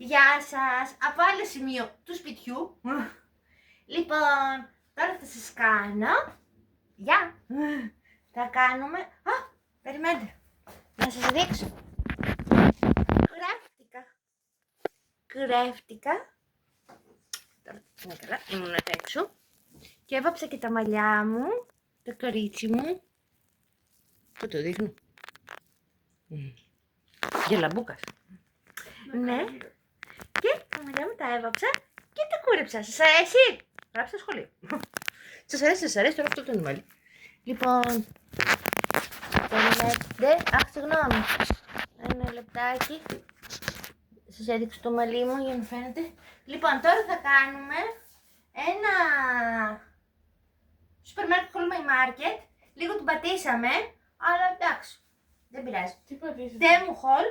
Γεια σας, από άλλο σημείο του σπιτιού. Λοιπόν, τώρα θα σας κάνω. Γεια! Θα κάνουμε. Περιμένετε. Να σας δείξω. Κουρεύτηκα. Τώρα είναι καλά, ήμουν απ' έξω. Και έβαψα και τα μαλλιά μου, το κορίτσι μου. Πού το δείχνω? Γελαμπούκας. Ναι. Και τα μαλλιά μου τα έβαψα και τα κούρεψα. Σας αρέσει? Γράψτε στο σχολείο. Σας αρέσει, τώρα αυτό το νούμερο. Λοιπόν, περιμένετε. Συγγνώμη. Ένα λεπτάκι. Σας έδειξω το μαλλί μου για να φαίνεται. Λοιπόν, τώρα θα κάνουμε ένα σούπερ μάρκετ Hall Market. Λίγο την πατήσαμε, αλλά εντάξει, δεν πειράζει. Τι πατήσατε? Τέμου Hall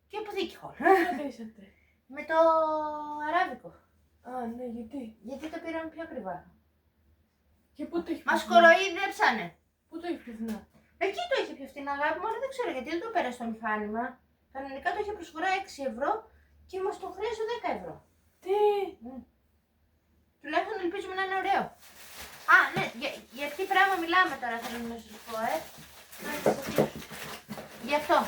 και αποθήκη Hall. Τι πατήσατε? Με το αράβικο. Α, ναι, γιατί? Γιατί το πήραμε πιο ακριβά. Και πού το έχει Μας πιο φθηνά? κοροϊδέψανε. Πού το έχει πιο φθηνά? Εκεί το είχε πιο φθηνά, αγάπη μου, αλλά δεν ξέρω γιατί δεν το πέρασε στο μηχάνημα. Κανονικά το είχε προσφορά 6 ευρώ και μας το χρέωσε 10 ευρώ. Τι? Τουλάχιστον ελπίζουμε να είναι ωραίο. Α, ναι, για τι πράγμα μιλάμε τώρα, θέλω να σας πω, Γι' αυτό.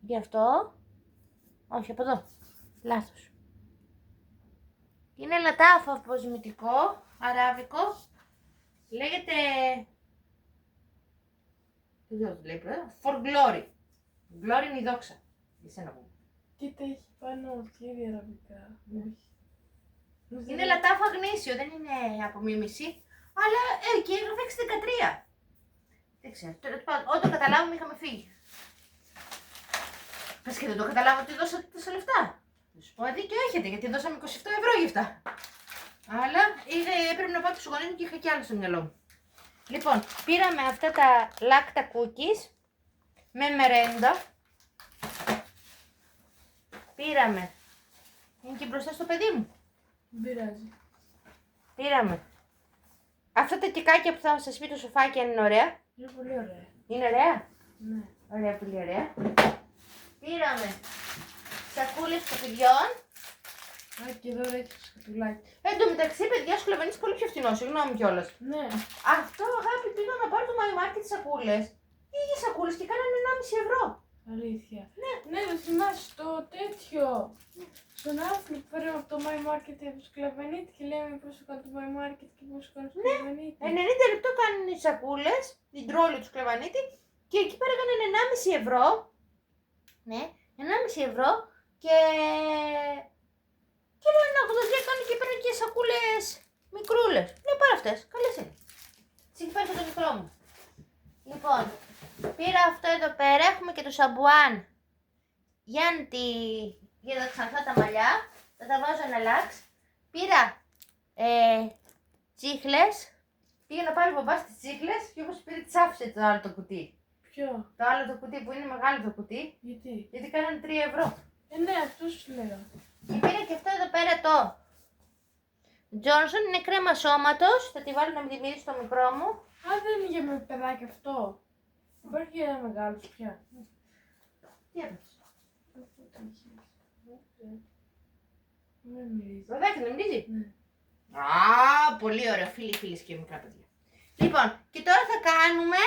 Γι' αυτό. Όχι, από εδώ. Λάθος. Είναι λατάφο αποσμητικό, αράβικο. Λέγεται... Δεν ξέρω τι λέει πρώτα. For glory. Glory είναι η δόξα. Για σένα μου. Κοίτα, έχει πάνω χέρι αραβικά. Όχι. Είναι λατάφο αγνήσιο, δεν είναι απομίμηση. Αλλά εκεί έγραφε 6-13. Δεν ξέρω. Όταν το καταλάβουμε είχαμε φύγει. Πες και δεν το καταλάβω ότι δώσατε τόσα λεφτά. Θα σου πω δίκιο έχετε, γιατί δώσαμε 27 ευρώ γι' αυτά. Αλλά έπρεπε να πάω στους γονείς μου και είχα κι άλλο στο μυαλό μου. Λοιπόν, πήραμε αυτά τα λάκτα cookies με μερέντα. Πήραμε. Είναι και μπροστά στο παιδί μου. Δεν πειράζει. Πήραμε. Αυτά τα κεκάκια που θα σας πει το σοφάκι αν είναι ωραία. Είναι πολύ ωραία. Είναι ωραία. Ναι. Ωραία, πολύ ωραία. Πήραμε σακούλες σκουπιδιών. Α, και εδώ έχει σκατουλάκι. Εν τω μεταξύ, παιδιά, σκλαβενής πολύ πιο φθηνό, συγγνώμη κιόλας. Ναι. Αυτό, αγάπη, πήγα να πάρω το My Market σακούλες. Οι ίδιες σακούλες και κάνανε 1,5 ευρώ. Αλήθεια. Ναι, δεν θυμάσαι το τέτοιο. Στον άνθρωπο που φέραμε από το My Market από σκλαβενίτη και λέμε πώς το κάνω το My Market και πώς το κάνω το σκλαβενίτη. 90 λεπτό κάνουν οι σακούλες, την τρόλη του σκλαβανίτη και εκεί πέρα έκαναν 1,5 ευρώ. Ναι, 1,5 ευρώ και... Και λέω 1,83 κάνουν και παίρνουν και σακούλες μικρούλες. Ναι, πάρε αυτές, καλές είναι. Συγχαίρω το μικρό μου. Λοιπόν, πήρα αυτό εδώ πέρα, έχουμε και το σαμπουάν για τα ξανθά τα μαλλιά. Θα τα βάζω ένα λάξ. Πήρα τσίχλες. Πήγα να πάρει ο μπαμπάς τις τσίχλες και όπως πήρε τις άφησε το άλλο το κουτί. Ποιο? Το άλλο το κουτί που είναι μεγάλο το κουτί, Γιατί? γιατί κάνανε 3 ευρώ. Ναι, αυτό σου λέω. Και πήρα και αυτό εδώ πέρα το Johnson, είναι κρέμα σώματος. Θα τη βάλω να μην τη μυρίσει στο μικρό μου. Α, δεν είναι για με παιδάκι αυτό. Υπάρχει ένα μεγάλο πια. Τι έπαιξε. Δεν μυρίζει. Παιδάκι δεν μυρίζει. Ναι. Α, πολύ ωραίο. Φίλοι και μικρά παιδιά. Λοιπόν, και τώρα θα κάνουμε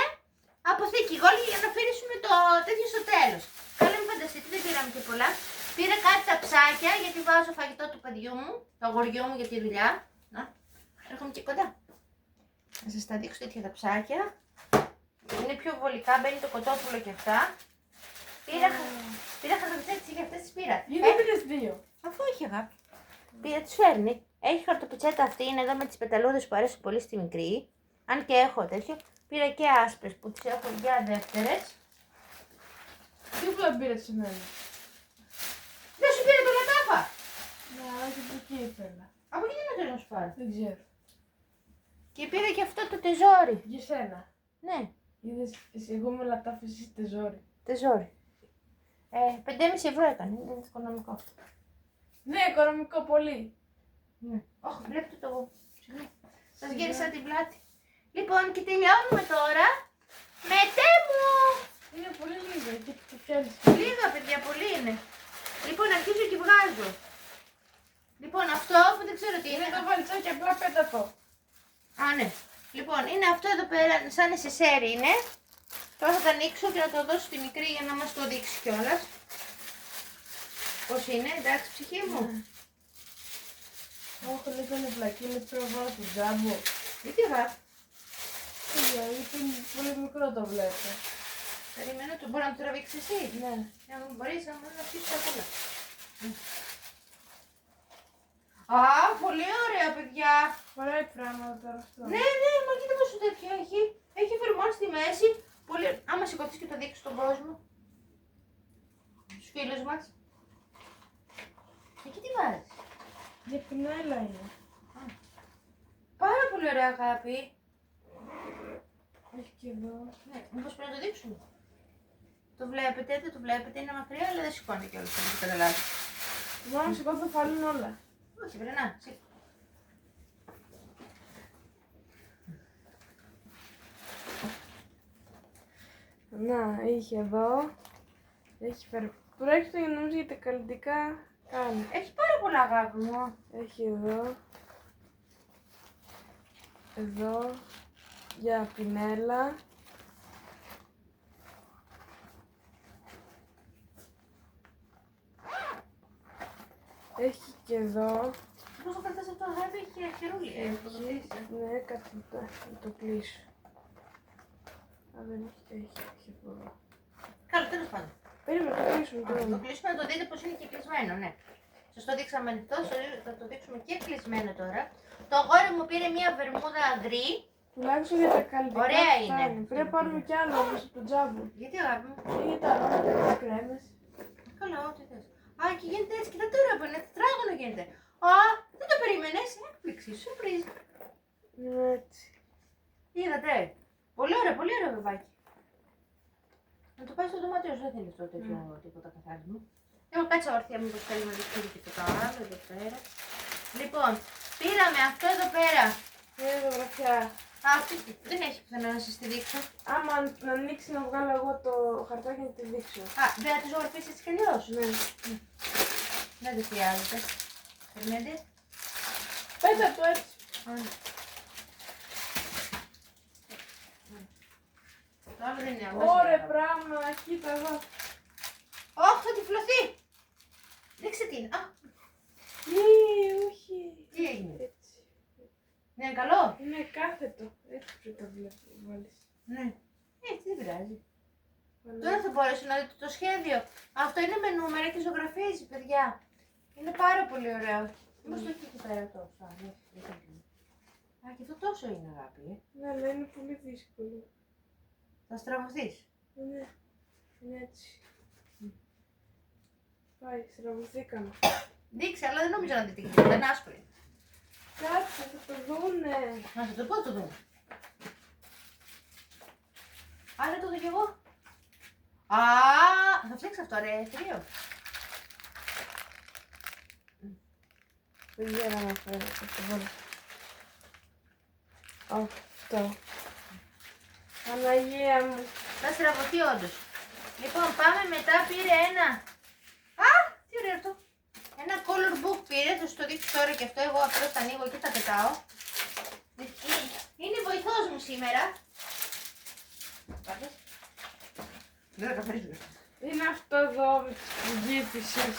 αποθήκη γόλγη για να αφήσουμε το τέτοιο στο τέλος. Καλά μην φανταστείτε, δεν πήραμε και πολλά. Πήρα κάτι τα ψάκια γιατί βάζω φαγητό του παιδιού μου, του αγοριού μου για τη δουλειά. Να, έρχομαι και κοντά. Να σας τα δείξω τέτοια τα ψάκια. Είναι πιο βολικά, μπαίνει το κοτόπουλο και αυτά. Πήρα χαρτοπιτσέτα για αυτές τις πήρα. Γιατί δεν πήρες δύο? Αφού έχει αγάπη. Πήρα, τις φέρνει. Έχει χαρτοπιτσέτα αυτή, είναι εδώ με τις πεταλούδες που αρέσουν πολύ στη μικρή. Αν και έχω τέτοιο. Πήρα και άσπρες που τις έχω για δεύτερες. Τι που πήρες σε μένα? Δεν σου πήρε το λατάφα. Ναι, αλλά και από εκεί ήθελα. Από εκεί δεν με να σου πάρω. Δεν ξέρω. Και πήρα και αυτό το τεζόρι. Για σένα. Ναι, Είδες, εγώ με λατάφες εσύ τεζόρι. τεζόρι. 5,5 ευρώ έκανε, είναι οικονομικό. Ναι, οικονομικό πολύ. Ναι. Όχι, βλέπετε το. Σας γύρισα την πλάτη. Λοιπόν, και τελειώνουμε τώρα με Τέμου. Είναι πολύ λίγο. Και θέλεις. Λίγα παιδιά, πολύ είναι. Λοιπόν, αρχίζω και βγάζω. Λοιπόν, αυτό που δεν ξέρω τι είναι. Είναι το βαλτσάκι, απλά πέτα το. Α, ναι. Λοιπόν, είναι αυτό εδώ πέρα, σαν νεσεσέρι είναι. Τώρα θα το ανοίξω και να το δώσω στη μικρή για να μας το δείξει κιόλας. Πώς είναι, εντάξει ψυχή μου. Όχι, δεν είναι πλακή, είναι πρέπει να βάλω το τζάμπο. Γιατί γράφει. Γιατί είναι πολύ μικρό το βλέπω. Περιμένω, το μπορώ να το τραβήξεις εσύ. Ναι. Για να μπορείς να μου αφήσεις τα πολλά. Α, πολύ ωραία παιδιά. Φοράει πράγματα τώρα αυτό. Ναι, ναι, μα κοίτα πόσο τέτοια έχει. Έχει φερμόν στη μέση. Πολύ... Άμα σηκωθείς και το δείξεις στον κόσμο. Στους φίλους μας. Εκεί τι βάζεις. Για πινέλα είναι. Πάρα πολύ ωραία αγάπη. Έχει και εδώ. Ναι, μήπως πρέπει να το δείξουμε. Το βλέπετε, δεν το βλέπετε, είναι μακριά, αλλά δεν σηκώνει κιόλας, να το καταλάβει. Μόνο σηκώ θα φάλουν όλα. Όχι, βρε, να, σήκω. Να, είχε εδώ. Έχει φέρει. Τουλάχιστον για νομίζω για τα καλλιτικά κάνει. Έχει πάρα πολλά αγάπη μου. Έχει εδώ. Εδώ. Για πινέλα. Έχει και εδώ. Πώς το κρατάς αυτό, αγάπη, έχει χερούλι. Ναι, κάτι να το κλείσω. Α, δεν έχει, έχει εδώ. Καλό, τέλος πάντων. Περίμενε, το κλείσουμε Το τώρα. κλείσουμε να το δείτε πως είναι και κλεισμένο, ναι. Σας το δείξαμε ανοιχτό, θα το δείξουμε και κλεισμένο τώρα. Το αγόρι μου πήρε μια βερμούδα γκρι. Τουλάχιστον για τα καλλιτικά Ωραία φτάνει. είναι. Πρέπει να πάρουμε κι άλλο όμως από το τζάμπο. Γιατί αγάπη μου. Ή για τα αρώματα, τις κρέμες. Καλά, ό,τι θες. Α, και γίνεται έτσι, κοίτα τώρα που είναι τετράγωνο γίνεται. Α, δεν το περίμενες, έκπληξη, σουρπρίζ. Έτσι. Είδατε. Πολύ ωραίο, πολύ ωραίο βεβάκι. Να το πάει στο δωμάτιο σου, δεν θέλεις το τέτοιο τίποτα καθάρισμα. Εγώ κάτσα όρθια, μήπως θέλει να δεις και τίποτα άλλο εδώ πέρα. Λοιπόν, πήραμε αυτό εδώ πέρα. Είναι ζωγραφιά. Α, αυτή δεν έχει πουθενά να σας τη δείξω. Άμα να ανοίξει να βγάλω εγώ το χαρτάκι να τη δείξω. Α, δεν θα τη ζωγραφίσεις έτσι κι αλλιώς. Ναι. Δεν τη χρειάζεται. Περιμένετε. Πέτα το έτσι. Το άλλο δεν είναι Ωραία πράγμα, κοίτα εδώ. Όχι, θα τυφλωθεί. Δείξτε την. Α, Όχι. τι έγινε. Έτσι. Δεν είναι καλό. Είναι κάθετο. Έτσι πρέπει να το βάλεις. Ναι. Έτσι δεν πειράζει. Τώρα θα μπορέσω να δείτε το σχέδιο. Αυτό είναι με νούμερα και ζωγραφίζει, παιδιά. Είναι πάρα πολύ ωραίο. Μήπως το έχει εκεί πέρα τόσο. Α, και αυτό τόσο είναι αγάπη. Ναι, αλλά είναι πολύ δύσκολο. Θα στραβωθείς. Ναι. Είναι έτσι. Πάει, στραβωθήκαμε. Δείξε, αλλά δεν νομίζω να δείτε και τίποτα. Είναι άσπρο. Κάτσε, θα το δούνε. Να σας το πω το δούμε. Άρα το δω κι εγώ. Α, θα φτιάξω αυτό ρε, θηρίο. Δεν ξέρω να φέρω, θα το βάλω. Αυτό. Παναγία μου. Θα στραβωθεί όντως. Λοιπόν, πάμε μετά, πήρε ένα. Α, τι ωραίο αυτό. Ένα color book πήρε, θα σου το δείξω τώρα και αυτό. Εγώ απλώς τα ανοίγω και τα πετάω. Είναι βοηθός μου σήμερα. Πάρτε. Δεν θα καθαρίσω. Είναι αυτό εδώ με τις πηγήτησες.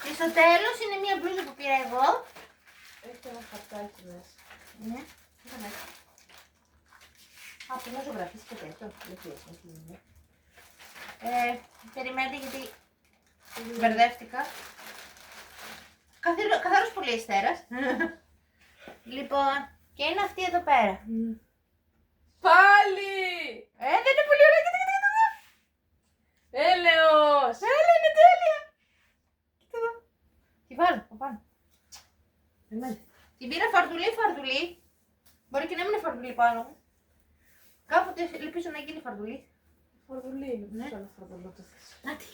Και στο τέλος είναι μια μπλούζα που πήρα εγώ. Έχει ένα χαρτάκι μέσα. Ναι, είχα μέσα. Α, πρέπει να ζωγραφίσεις και τέτοιο. Δεν χρειάζεται. Περιμένετε γιατί μπερδεύτηκα. Καθαρός πολυεστέρας. Λοιπόν, και είναι αυτή εδώ πέρα. Πάλι! Δεν είναι πολύ ωραία, κοίτα. Έλεος! Έλα, είναι τέλεια. Κοίτα εδώ. Τι βάλω, από πάνω. Περιμένετε. Την πήρα φαρδουλή. Μπορεί και να μην είναι φαρδουλή πάνω μου. Κάποτε ελπίζω να γίνει φαρδουλή. Φορδουλή είναι, Ναι. πώς άλλο φορδουλό το θες. Να τι.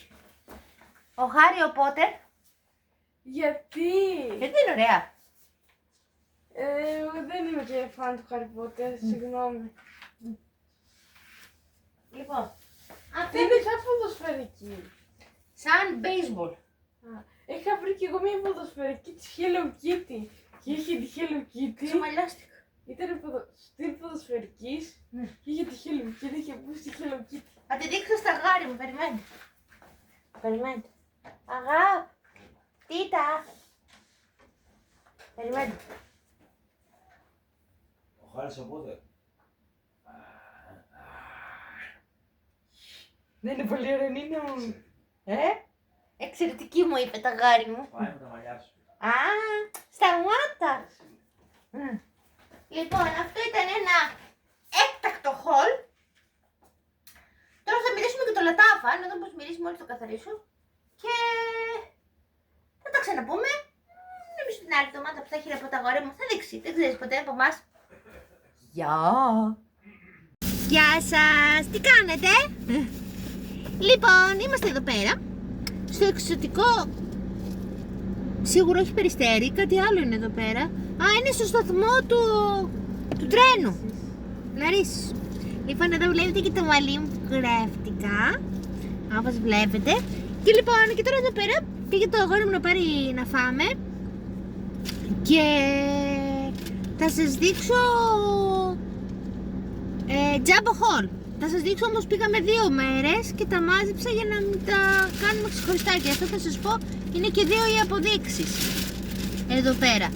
Ο Χάριο Πότερ. Γιατί? Γιατί είναι ωραία. Εγώ δεν είμαι και φαν του Harry Potter, συγγνώμη. Λοιπόν, Τι είναι σαν ποδοσφαιρική. σαν baseball. Είχα βρει και εγώ μια ποδοσφαιρική της Hello Kitty. Και είχε τη Hello Kitty. Ξεμαλιάστηκα. Ήταν στυλ ποδοσφαιρικής. Ναι. Και είχε τη Hello Kitty και πού στη Hello Kitty. Θα τη δείξω στα γάρι μου, περιμένετε. Περιμένετε. Αγάπη. Τίτα. Περιμένετε. Ο Χάρης οπότε. Δεν είναι πολύ ωραία, Νίνα μου. Εξαιρετική μου είπε τα γάρι μου. Πάει με τα μαλλιά σου. Α, σταμάτα. Λοιπόν, αυτό ήταν ένα έκτακτο haul. Τώρα θα μυρίσουμε και το λατάφα, να δούμε πώς μυρίζει μόλις το καθαρίσω. Και θα τα ξαναπούμε. Νομίζω την άλλη εβδομάδα που θα έχει από τα αγόρια μου θα δείξει. Δεν ξέρεις ποτέ από εμάς. Γεια! Γεια σας! Τι κάνετε? Λοιπόν, είμαστε εδώ πέρα. Στο εξωτικό. Σίγουρα όχι Περιστέρι, κάτι άλλο είναι εδώ πέρα. Α, είναι στο σταθμό του τρένου. Λαρίσης. Λοιπόν, εδώ βλέπετε και το μαλλί μου που κρέφτηκα. Όπως βλέπετε. Και λοιπόν, και τώρα εδώ πέρα πήγε το αγόρι μου να πάρει να φάμε. Και θα σας δείξω Jumbo Haul. Θα σας δείξω όμως πήγαμε 2 μέρες και τα μάζεψα για να μην τα κάνουμε ξεχωριστά. Και αυτό θα σας πω είναι και 2 οι αποδείξεις. Εδώ πέρα.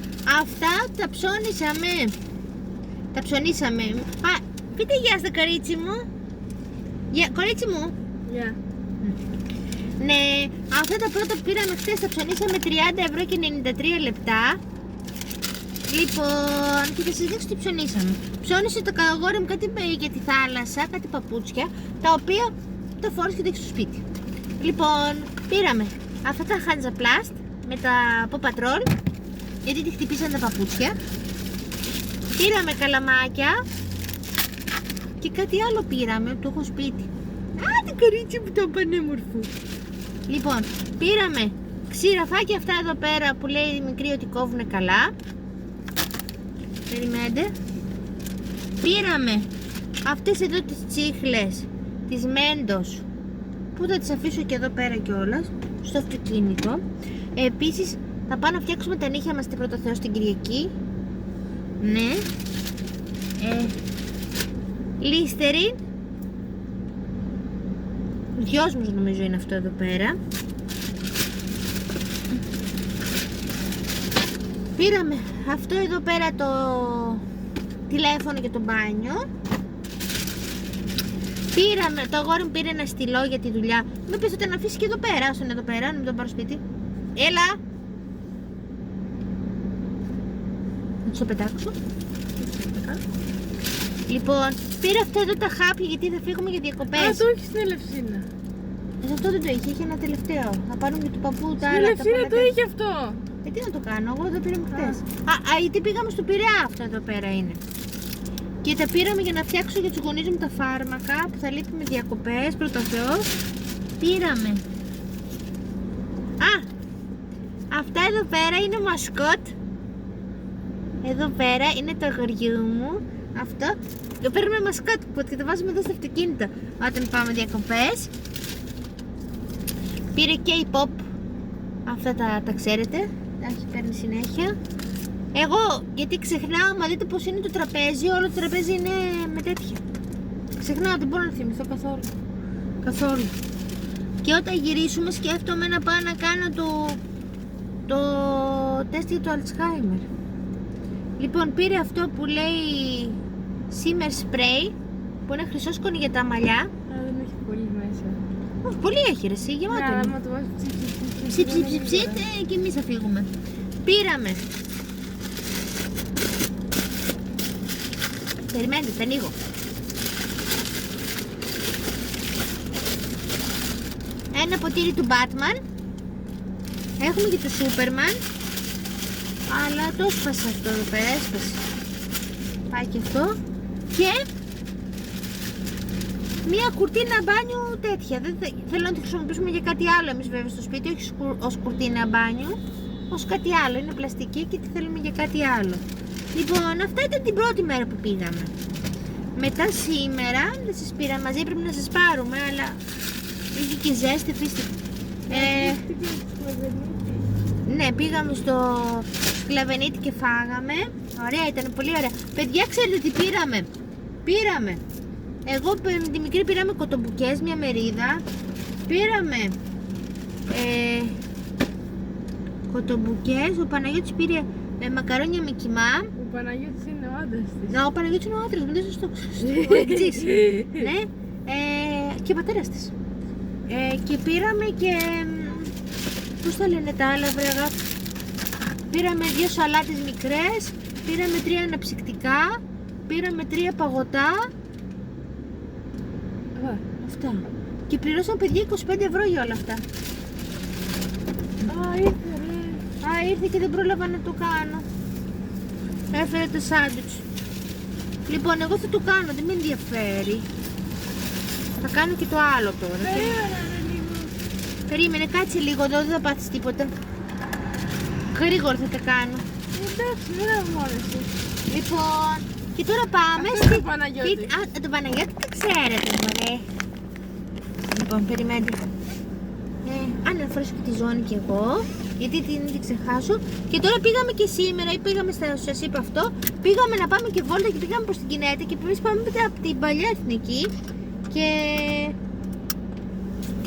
Αυτά τα ψώνισαμε. Τα ψωνίσαμε. Α, πείτε γεια στο κορίτσι μου. Γεια, κορίτσι μου. Γεια. Ναι, αυτά τα πρώτα που πήραμε χθες τα ψωνίσαμε 30 ευρώ και 93 λεπτά. Λοιπόν, και θα σας δείξω τι ψωνίσαμε. Ψώνισε το αγόρι μου κάτι για τη θάλασσα, κάτι παπούτσια, τα οποία τα φόρησε και τα έχει στο σπίτι. Λοιπόν, πήραμε αυτά τα Hansaplast με τα Paw Patrol, γιατί τη χτυπήσαν τα παπούτσια. Πήραμε καλαμάκια και κάτι άλλο πήραμε, το έχω σπίτι. Α, το κορίτσι μου το πανέμορφο. Λοιπόν, πήραμε ξηραφάκια αυτά εδώ πέρα που λέει η μικρή ότι κόβουνε καλά. Περιμένετε. Πήραμε αυτές εδώ τις τσίχλες της Μέντος που θα τις αφήσω και εδώ πέρα κιόλας στο αυτοκίνητο. Επίσης θα πάω να φτιάξουμε τα νύχια μας την πρώτα Θεό στην Κυριακή. Ναι. Λίστεριν. Δυόσμους νομίζω είναι αυτό εδώ πέρα. Πήραμε αυτό εδώ πέρα το τηλέφωνο για το μπάνιο. Πήραμε, το αγόρι μου πήρε ένα στυλό για τη δουλειά. Με πες ότι να αφήσει και εδώ πέρα, όσο είναι εδώ πέρα, να μην τον πάρω σπίτι. Έλα! Να το πετάξω. Λοιπόν, πήρα αυτά εδώ τα χάπια γιατί θα φύγουμε για διακοπές. Α, το έχει στην Ελευσίνα. Αυτό δεν το είχε ένα τελευταίο. Θα πάρουμε και του παππού τα Στην άλλα. Ελευσίνα το είχε αυτό. Τι να το κάνω, εγώ δεν πήραμε χτες. Γιατί πήγαμε στο Πειραιά, αυτό εδώ πέρα είναι. Και τα πήραμε για να φτιάξω για τους γονείς μου τα φάρμακα που θα λείπουμε διακοπές, πρώτα Θεός. Πήραμε. Α, αυτά εδώ πέρα είναι μασκότ. Εδώ πέρα είναι το αγοριού μου. Αυτό. Το παίρνουμε μασκότ και το βάζουμε εδώ στο αυτοκίνητο όταν πάμε διακοπές. Πήρε και η pop. Αυτά τα ξέρετε. Τα έχει παίρνει συνέχεια. Εγώ, γιατί ξεχνάω, μα δείτε πως είναι το τραπέζι, όλο το τραπέζι είναι με τέτοια. Ξεχνάω, δεν μπορώ να θυμηθώ καθόλου. Και όταν γυρίσουμε σκέφτομαι να πάω να κάνω το τεστ για το Alzheimer. Λοιπόν, πήρε αυτό που λέει Shimmer Spray, που είναι χρυσόσκονη για τα μαλλιά. Α, δεν έχει πολύ μέσα. Όχι, πολύ έχει ρε εσύ, γεμάτο είναι. Άμα το βάζεις Ψιτ, και εμείς θα φύγουμε. Πήραμε. Περιμένετε, τα ανοίγω. Ένα ποτήρι του Batman. Έχουμε και το Superman. Αλλά το έσπασα αυτό εδώ πέρα, έσπασε. Πάει και αυτό. Και μία κουρτίνα μπάνιου τέτοια. Δεν θέλω να τη χρησιμοποιήσουμε για κάτι άλλο εμείς βέβαια στο σπίτι, όχι ως κουρτίνα μπάνιου, ως κάτι άλλο. Είναι πλαστική και τη θέλουμε για κάτι άλλο. Λοιπόν, αυτά ήταν την πρώτη μέρα που πήγαμε. Μετά σήμερα δεν σας πήρα μαζί, πρέπει να σας πάρουμε, αλλά είχε και ζέστη, αφήστε. Ναι, πήγαμε στο Σκλαβενίτη και φάγαμε. Ωραία, ήταν πολύ ωραία. Παιδιά, ξέρετε τι πήραμε? Πήραμε. Εγώ με τη μικρή πήραμε κοτομπουκές, μια μερίδα. Πήραμε κοτομπουκές. Ο Παναγιώτης πήρε μακαρόνια με κιμά. Ο Παναγιώτης είναι ο άντρας της. Ναι, ο Παναγιώτης είναι ο άντρας μου, δεν σωστό. Ο εξής. Ναι, και πατέρας της. Και πήραμε και... πώς τα λένε τα άλλα, βρε αγάπη? Πήραμε 2 σαλάτες μικρές, πήραμε 3 αναψυκτικά, πήραμε 3 παγωτά. Αυτά. Και πληρώσαμε, παιδιά, 25 ευρώ για όλα αυτά. Ήρθε ρε. Ήρθε και δεν πρόλαβα να το κάνω. Έφερε το σάντουιτς. Λοιπόν, εγώ θα το κάνω, δεν με ενδιαφέρει. Θα κάνω και το άλλο τώρα. Περίμενε, κάτσε λίγο εδώ, δεν θα πάθεις τίποτα. Γρήγορα θα τα κάνω. Εντάξει, δεν αγμόνεσαι. Λοιπόν, και τώρα πάμε Αυτό είναι το Παναγιώτη. το Παναγιώτη το ξέρετε, μωρέ. Λοιπόν, περιμένετε. Να φορέσω και τη ζώνη κι εγώ, γιατί την ξεχάσω. Και τώρα πήγαμε και σήμερα, ή πήγαμε σας είπα αυτό, πήγαμε να πάμε και βόλτα και πήγαμε προς την Κινέτα και εμείς πάμε μετά από την παλιά εθνική και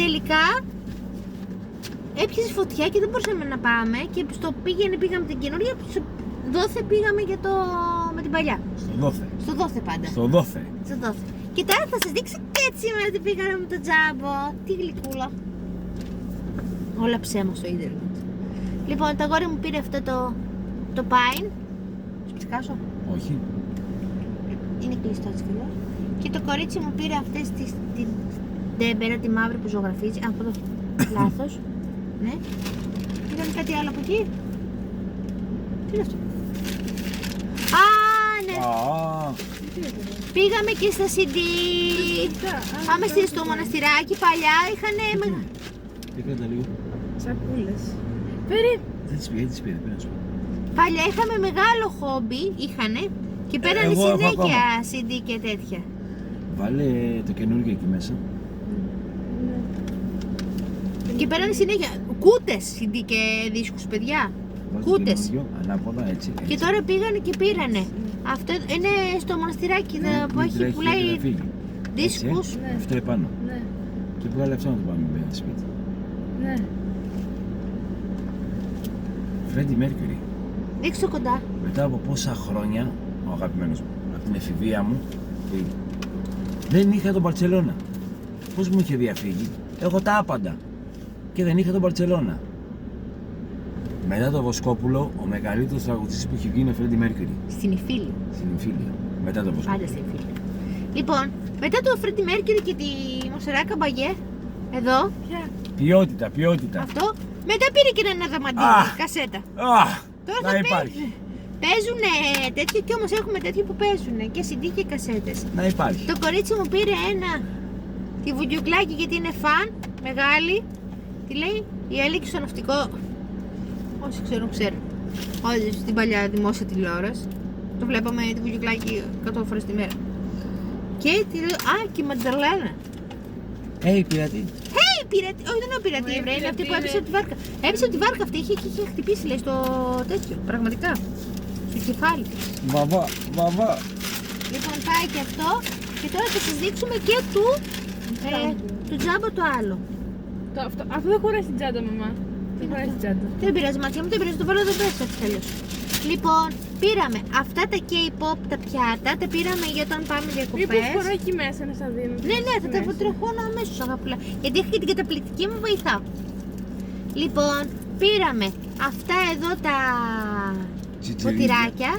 τελικά έπιασε φωτιά και δεν μπορούσαμε να πάμε και στο πήγαμε την καινούργια, στο Δόθε πήγαμε για με την παλιά. Στο Δόθε πάντα. Στο Δόθε. Και τώρα θα σας δείξω και σήμερα τι πήγαμε με το τζάμπο. Τι γλυκούλα. Όλα ψέμα στο ίντερνετ. Λοιπόν, το αγόρι μου πήρε αυτό το πάιν. Σου ψηκάσω? Όχι. Είναι κλειστό έτσι κι αλλιώς. Και το κορίτσι μου πήρε αυτές την ντέμπερα, τη μαύρη που ζωγραφίζει. Από το λάθος. Ναι. Ήταν κάτι άλλο από εκεί. Τι είναι αυτό? Ναι. Πήγαμε και στα CD. Πάμε στο μοναστηράκι. Παλιά είχανε Πήγατε λίγο. Σακούλες. Δεν τις πήρε, Παλιά είχαμε μεγάλο χόμπι, είχανε και πέρανε εγώ έχω συνέχεια ακόμα. CD και τέτοια. Βάλε το καινούργιο εκεί μέσα. Και πέρανε συνέχεια κούτες CD και δίσκους, παιδιά. Βάζε Κούτες. το καινούργιο, ανάποδα έτσι. Και τώρα πήγανε και πήρανε. Αυτό είναι στο μοναστηράκι που έχει πουλάει δίσκους. Ναι. Αυτό επάνω. Ναι. Και βγάλε αυτό να το πάμε με σπίτι. Ναι. Φρέντι Μέρκιουρι. Δείξτε το κοντά. Μετά από πόσα χρόνια, ο αγαπημένος μου, από την εφηβεία μου, δεν είχα τον Μπαρτσελώνα. Πώς μου είχε διαφύγει? Έχω τα άπαντα. Και δεν είχα τον Μπαρτσελώνα. Μετά τον Βοσκόπουλο, ο μεγαλύτερος τραγουδιστής που έχει βγει είναι ο Φρέντι Μέρκιουρι. Στην Ιφίλιο. Στην Εμφύλιο. Μετά τον Βοσκόπουλο. Πάντα στην Ιφίλιο. Λοιπόν, μετά το Φρέντι Μέρκιουρι και τη Μοσεράκα Μπαγιέ, εδώ, Ποιότητα. αυτό, μετά πήρε και ένα δαμαντίνι, κασέτα. Τώρα Να θα υπάρχει. παίζουν τέτοιο και όμως έχουμε τέτοιο που παίζουν και CD και κασέτες. Να υπάρχει. Το κορίτσι μου πήρε τη βουγιουκλάκι γιατί είναι φαν, μεγάλη. Τι λέει, η Έλικη στο ναυτικό. Όσοι ξέρουν. Όλοι στην παλιά δημόσια τηλεόραση. Το βλέπαμε τη βουγιουκλάκι 100 φορές τη μέρα. Και τη λέω, και η Μαντζαλένα. Πειρατή. Πειρατή, όχι δεν είναι ο πειρατή, είναι αυτή που έπεσε από τη βάρκα. Έπεσε από τη βάρκα αυτή, είχε χτυπήσει λέει στο τέτοιο, πραγματικά. Στο κεφάλι της. Βαβά. Λοιπόν, πάει και αυτό και τώρα θα σας δείξουμε και του τζάμπο το άλλο. Αυτό δεν χωράει στην τσάντα, μαμά. Δεν χωράει στην τσάντα. Δεν πειράζει μάτια μου, δεν πειράζει, το βάλω εδώ πέρα έτσι αλλιώς. Λοιπόν, πήραμε αυτά τα K-pop, τα πιάτα, τα πήραμε για όταν πάμε διακοπές. Μήπως χωράει εκεί μέσα να σας δίνω. Ναι, θα τα αποτρεχώνω αμέσως αγαπητά. Γιατί έχω και την καταπληκτική μου βοηθά. Λοιπόν, πήραμε αυτά εδώ τα ποτηράκια.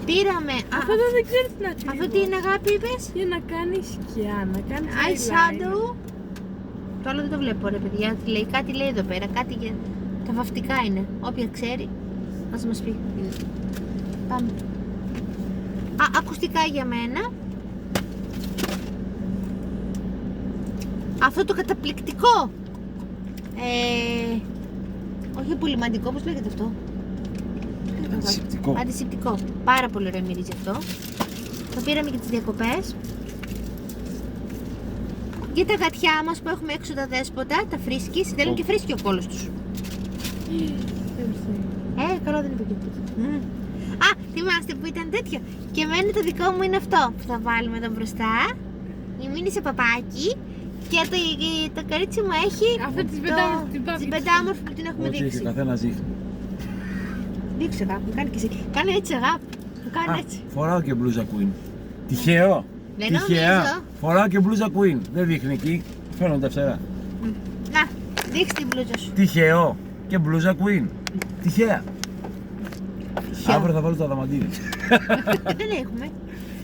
Πήραμε Αυτό δεν ξέρεις τι να κάνει. αυτό τι είναι αγάπη είπες? Για να κάνεις σκιά, να κάνεις Eyeshadow. Το άλλο δεν το βλέπω ρε παιδιά, τι λέει, κάτι λέει εδώ πέρα, κάτι για... Τα βαφτικά είναι, όποια ξέρει, ας μας πει. Πάμε. Ακουστικά για μένα. Αυτό το καταπληκτικό. Όχι απολυμαντικό, πώς λέγεται αυτό? Αντισηπτικό. Αντισηπτικό. Πάρα πολύ ωραίο μυρίζει αυτό. Το πήραμε για τις διακοπές. Για τα γατιά μας που έχουμε έξω τα δέσποτα, τα φρίσκις, θέλουν και φρίσκει ο κόλος τους. Καλό δεν είπε και αυτό. Α, θυμάστε που ήταν τέτοιο. Και εμένα το δικό μου είναι αυτό που θα βάλουμε εδώ μπροστά. Η Μίνη σε παπάκι. Και το κορίτσι μου έχει την πεντάμορφη που την έχουμε Όχι, δείξει. ο καθένας δείχνει. Δείξε αγάπη, κάνει και εσύ. Κάνε έτσι αγάπη. Το κάνω έτσι. Φοράω και μπλούζα Queen. Τυχαίο. Δεν Τυχαία. νομίζω. Φοράω και μπλούζα Queen. Δεν δείχνει εκεί. Φέρνω τα φτερά. Να, δείξε την μπλούζα σου. Τυχαίο. Και μπλούζα Queen. Τυχαία. Αύριο θα βάλω το αδαμαντίδι. Δεν έχουμε.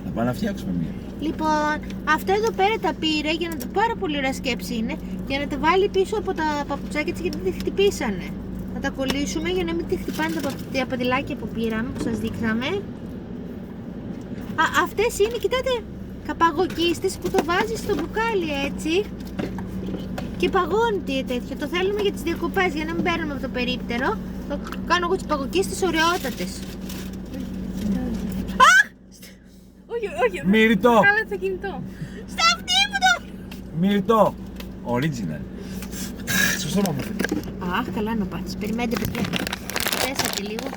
Θα πάμε να φτιάξουμε μία. Λοιπόν, αυτά εδώ πέρα τα πήρε για να το πάρα πολύ ωραία σκέψη είναι. Για να τα βάλει πίσω από τα παπουτσάκια της γιατί τη χτυπήσανε. Να τα κολλήσουμε για να μην τη χτυπάνε τα παντελάκια που πήραμε, που σας δείξαμε. Αυτές είναι, κοιτάτε, καπαγοκίστες που το βάζεις στο μπουκάλι έτσι. Και παγώνει τέτοιο. Το θέλουμε για τις διακοπές, για να μην παίρνουμε από το περίπτερο. Το κάνω εγώ τις παγοκίστες ωραιότατες. Όχι, Μυρτό. Κάλα το κινητό. Στα αυτή μου το! Μυρτό. Original. Στο στόμα μου. Αχ, καλά να πάτσεις. Περιμένετε παιδιά. Πέσατε λίγο.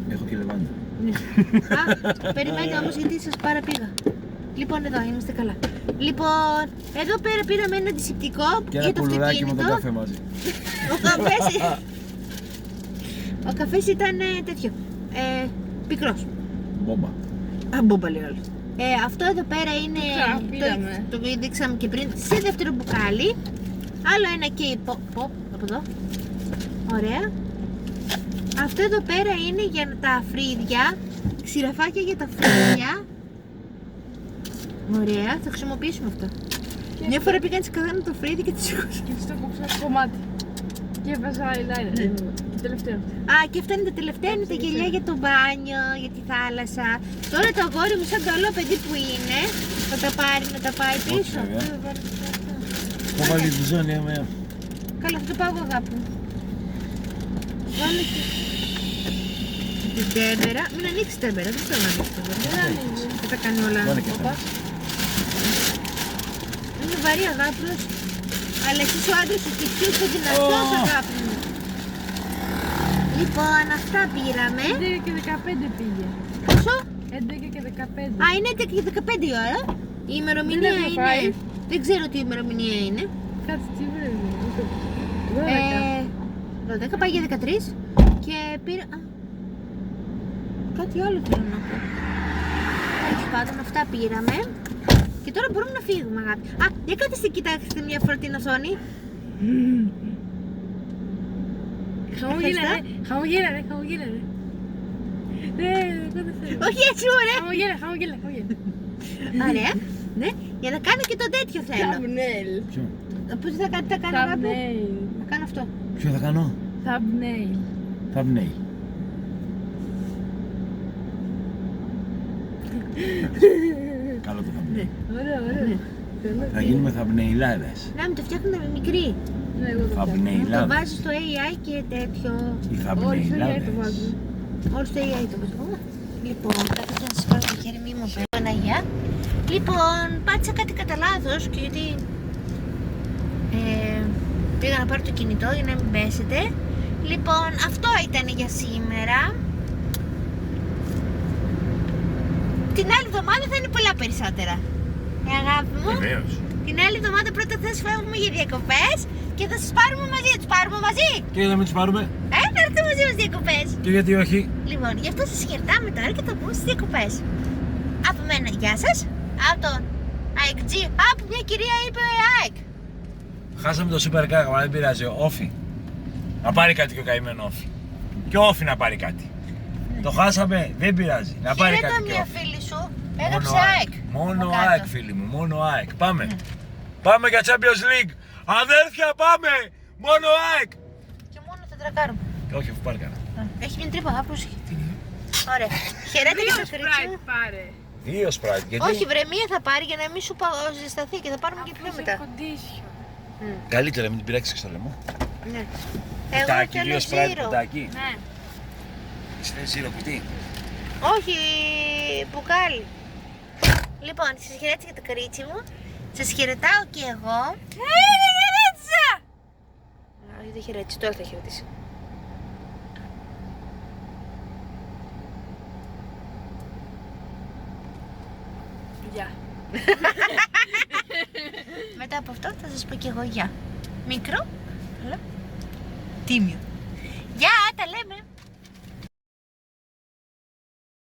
Έχω και λεβάντα. Περιμένετε όμως γιατί σας παραπήγα. Λοιπόν, εδώ είμαστε καλά. Λοιπόν, εδώ πέρα πήραμε ένα αντισηπτικό Και για ένα το κουλουράκι με τον αυτοκίνητο. καφέ μαζί. Ο καφές ήταν τέτοιο. Πικρός. Μπόμπα. Μπόμπα λέει όλο. Αυτό εδώ πέρα είναι. πήραμε. Το δείξαμε και πριν. Σε δεύτερο μπουκάλι. Άλλο ένα και από εδώ. Ωραία. Αυτό εδώ πέρα είναι για τα φρύδια. Ξηραφάκια για τα φρύδια. Ωραία, θα χρησιμοποιήσουμε αυτό. Μια φορά πήγα να σκαθάνω το φρύδι και τη σήκωσα. Και στο κόψα ένα κομμάτι. Και έβαζα eyeliner. Και τελευταίο. Και αυτά είναι τα τελευταία, είναι τα γυαλιά για το μπάνιο, για τη θάλασσα. Τώρα το αγόρι μου, σαν καλό παιδί που είναι, θα τα πάρει να τα πάει πίσω. Έχω βάλει τη ζώνη αμέα. Καλά, θα το πάω εγώ, αγάπη μου. Βάλε και την τέμπερα. Μην ανοίξει τέμπερα, δεν θέλω να ανοίξει τέμπερα. Θα τα κάνει όλα. Βάλε και αυτά. Είναι βαρύ, αγάπη μου. Αλλά εσείς ο άντρας σου και πιο δυνατός, αγάπη μου. Λοιπόν, αυτά πήραμε. 11 και 15 πήγε. Πόσο? 11 και 15. Είναι 11 και 15 η ώρα. Η ημερομηνία Δεν έχω είναι. πάει. Δεν ξέρω τι ημερομηνία είναι. Κάτσε τι βρέει. 12 πάει για 13 και πήρα. Κάτι άλλο θέλω να πω. Τέλος πάντων, αυτά πήραμε. Και τώρα μπορούμε να φύγουμε, αγάπη. Για κάτε κοιτάξτε μια φορά την οθόνη. Χαμογέλα, χαμογέλα. Εγώ δεν θέλω. Όχι έτσι, ωραία. Χαμογέλα. Ωραία. Ναι, για να κάνω και το τέτοιο θέλω. Thumbnail. Ποιο? Πώς θα κάνω, αγάπη? Θα κάνω αυτό. Ποιο θα κάνω? Thumbnail. Thumbnail. Καλό το thumbnail. Ωραία. Θα γίνουμε thumbnailάδες. Να μην το φτιάχνουμε με μικρή. Ναι, εγώ το φτιάχνω. Το Thumbnailάδες. βάζεις στο AI και τέτοιο. Οι Όλοι στο AI το thumbnailάδες. βάζουν. Όλοι στο AI το βάζω. Λοιπόν, κάτσε να σας πάρω το χέρι, μη μου πει Παναγιά. Λοιπόν, πάτησα κάτι κατά λάθος και γιατί πήγα να πάρω το κινητό για να μην πέσετε. Λοιπόν, αυτό ήταν για σήμερα. Την άλλη εβδομάδα θα είναι πολλά περισσότερα. Αγάπη μου. Βεβαίως. Την άλλη εβδομάδα πρώτα θα σας φεύγουμε για διακοπές και θα σας πάρουμε μαζί. Θα τους πάρουμε μαζί. Και για να μην τους πάρουμε. Θα έρθουμε μαζί μας διακοπές. Και γιατί όχι. Λοιπόν, γι' αυτό σας χαιρετάμε τώρα και θα πούμε στις διακοπές. Από μένα, γεια σας. Από τον ΑΕΚ-G. Από μια κυρία είπε ΑΕΚ. Χάσαμε το Super Car, αλλά δεν πειράζει. Όφι. Να πάρει κάτι και ο καημένο Όφι. Και Όφι να πάρει κάτι. Το χάσαμε, δεν πειράζει. Να πάρει Χαιρετώ κάτι και μια Όφι. φίλη σου. Μόνο Έγραψε ΑΕΚ. Μόνο Από κάτω. ΑΕΚ, φίλοι μου. Μόνο ΑΕΚ. Πάμε. Πάμε για Champions League. Αδέρφια, πάμε. Μόνο ΑΕΚ. Και μόνο θα τρακάρουμε. Όχι, αφού πάρει κανένα. Έχει γίνει τρύπα, πρόσεχε. Ωραία. Χαιρέτα και στο κορίτσι μου. πάρε. 2 Sprite. Γιατί Όχι, βρε, μία θα πάρει για να μην σου ζεσταθεί και θα πάρουμε και πιο μετά. Κοντίσιο. καλύτερα μην την πειράξει στο λαιμό. Ναι. Εγώ Κουτάκι, θέλω 2 Sprite ζύρο. κουτάκι. Ναι. Εσύ θες ζύρο κουτί. Όχι, μπουκάλι. Λοιπόν, σας χαιρέτησα και το κορίτσι μου. Σας χαιρετάω και εγώ. Δεν χαιρέτησα! Όχι, δεν χαιρέτησε, τώρα θα χαιρετήσει. Γεια. Μετά από αυτό θα σας πω και εγώ γεια. Μικρό, αλλά τίμιο. Γεια, τα λέμε.